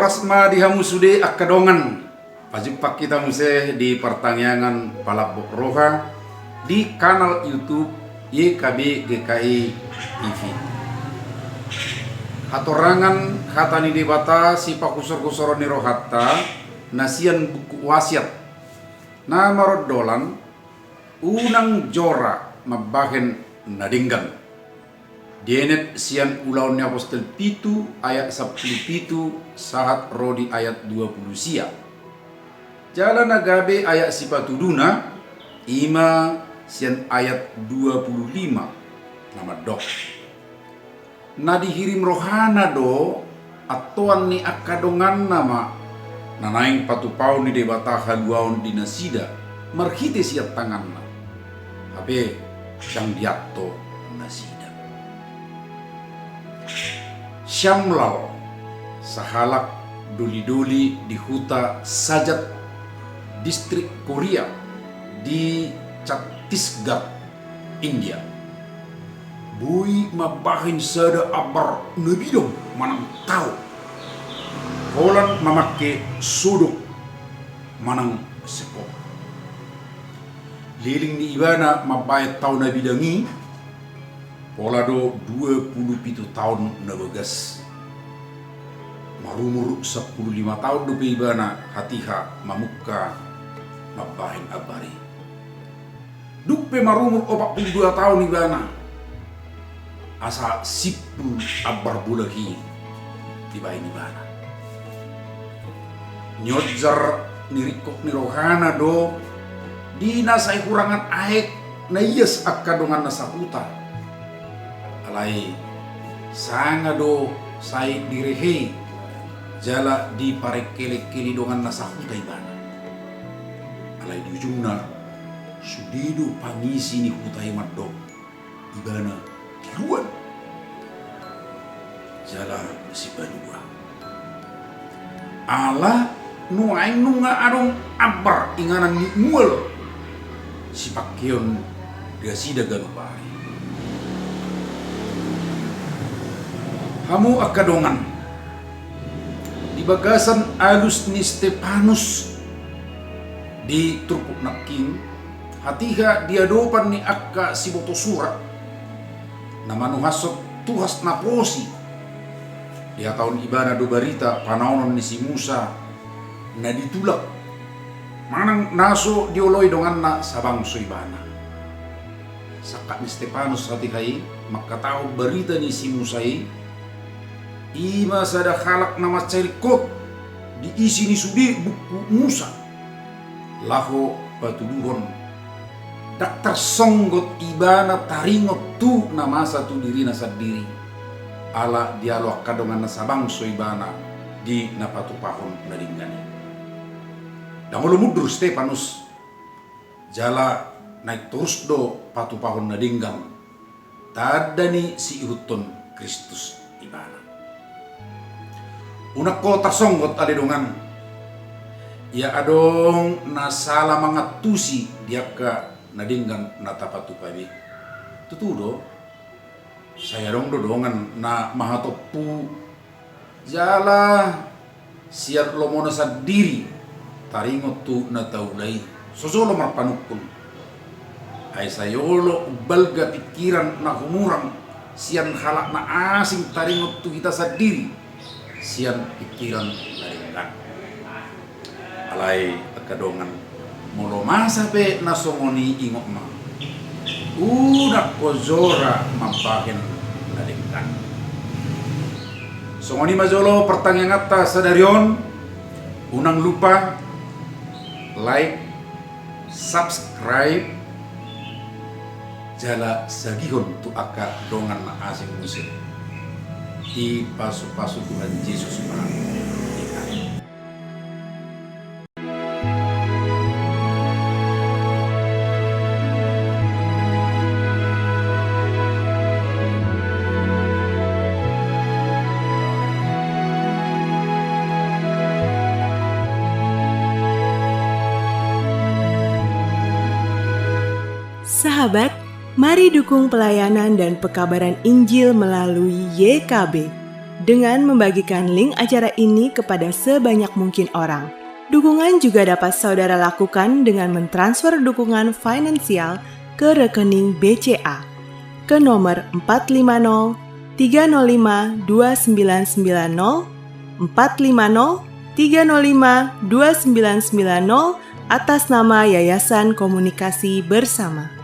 Oras ma dihamu sude akadongan. Pajumpa kita muse di pertanyaan Palabok Roha di kanal YouTube YKB GKI TV. Hatorangan hatani debata si pakusor-kusoro ni rohatta nasian buku wasiat na marodolan unang jora mabahen nadinggan. Dienet sian ulaun ni Apostel Pitu ayat 10 pitu sahat rodi ayat 20 sia. Jalan nagabe ayat sipatuduna ima sian ayat 25 nama dok. Na dihirim rohana do atuan ni akadongan nama nanaing patupau ni debata haluaun dinasida marhite siat tanganna. Habe yang diatto nasida. Syamlal sahalak duli-duli di huta Sajat distrik Korea di Chhattisgarh, India. Bui mabahin sada abar nabidong manang tao. Holan mamake sudok manang sepok. Liling ni ibana mabayat tao nabidangi. Polado 27 tahun nabagas. Marumur 15 tahun do ibana hatiha mamukka mabahin abari. Dupe marumur 42 tahun ibana. Asa sipu abar bulahi dibahin ibana. Nyodjar nirikok nirohana do dinasai kurangan aek na iyas akadongan nasaputa. Alai sangado sai direhe jala di parekele-kele dongan nasahuta ibana. Alai di ujungna sudidu pangisi ni hutai madok ibana kiluan jala si banua. Ala nuaing nunga adong abar inganan ni mual si pakion gasida galupari. Hamu akadongan di bagasan alus ni Stepanus di Trupuk Naking hatiha diadopan ni akka si botosura na manuhasot tuhas naposi dia tahun ibana do barita panaunon ni si Musa na ditulak manang naso dioloy dongan na sabang so ibana saka ni Stepanus hatihai makatao barita ni si Musai ima sada halak nama cerikot diisi ni sudi buku Musa laho patuduhon daktar songgot ibana taringot tu nama satu diri nasadiri ala dialog kadongan nasabang so ibana di napatu pahon naringgani. Dangolo mudur Stepanus jala naik terus do patu pahon nadinggang tadani si ihuton Kristus ibana. Unak ko tasonggot alidongan ya adong nasala mangatusi dia ka nadinggan natapatu pabi tutudo saya dong dodongan na mahatopu jala siar lomona sadiri taringot tu na taulai sosolo marpanukun ay sayolo balga pikiran na humurang sian halak na asing taringot tu kita sadiri sian pikiran naringan alai akadongan molo masa pe nasongoni ingok ma udak kozora mabahen naringan songoni majolo pertanyaan atas sadarion unang lupa like subscribe jala sagihon tu aka dongan na asing musik di pasu-pasu Tuhan Yesus Maha. Sahabat, mari dukung pelayanan dan pekabaran Injil melalui YKB. dengan membagikan link acara ini kepada sebanyak mungkin orang. Dukungan juga dapat saudara lakukan dengan mentransfer dukungan finansial ke rekening BCA ke nomor 450 305 2990 450 305 2990 atas nama Yayasan Komunikasi Bersama.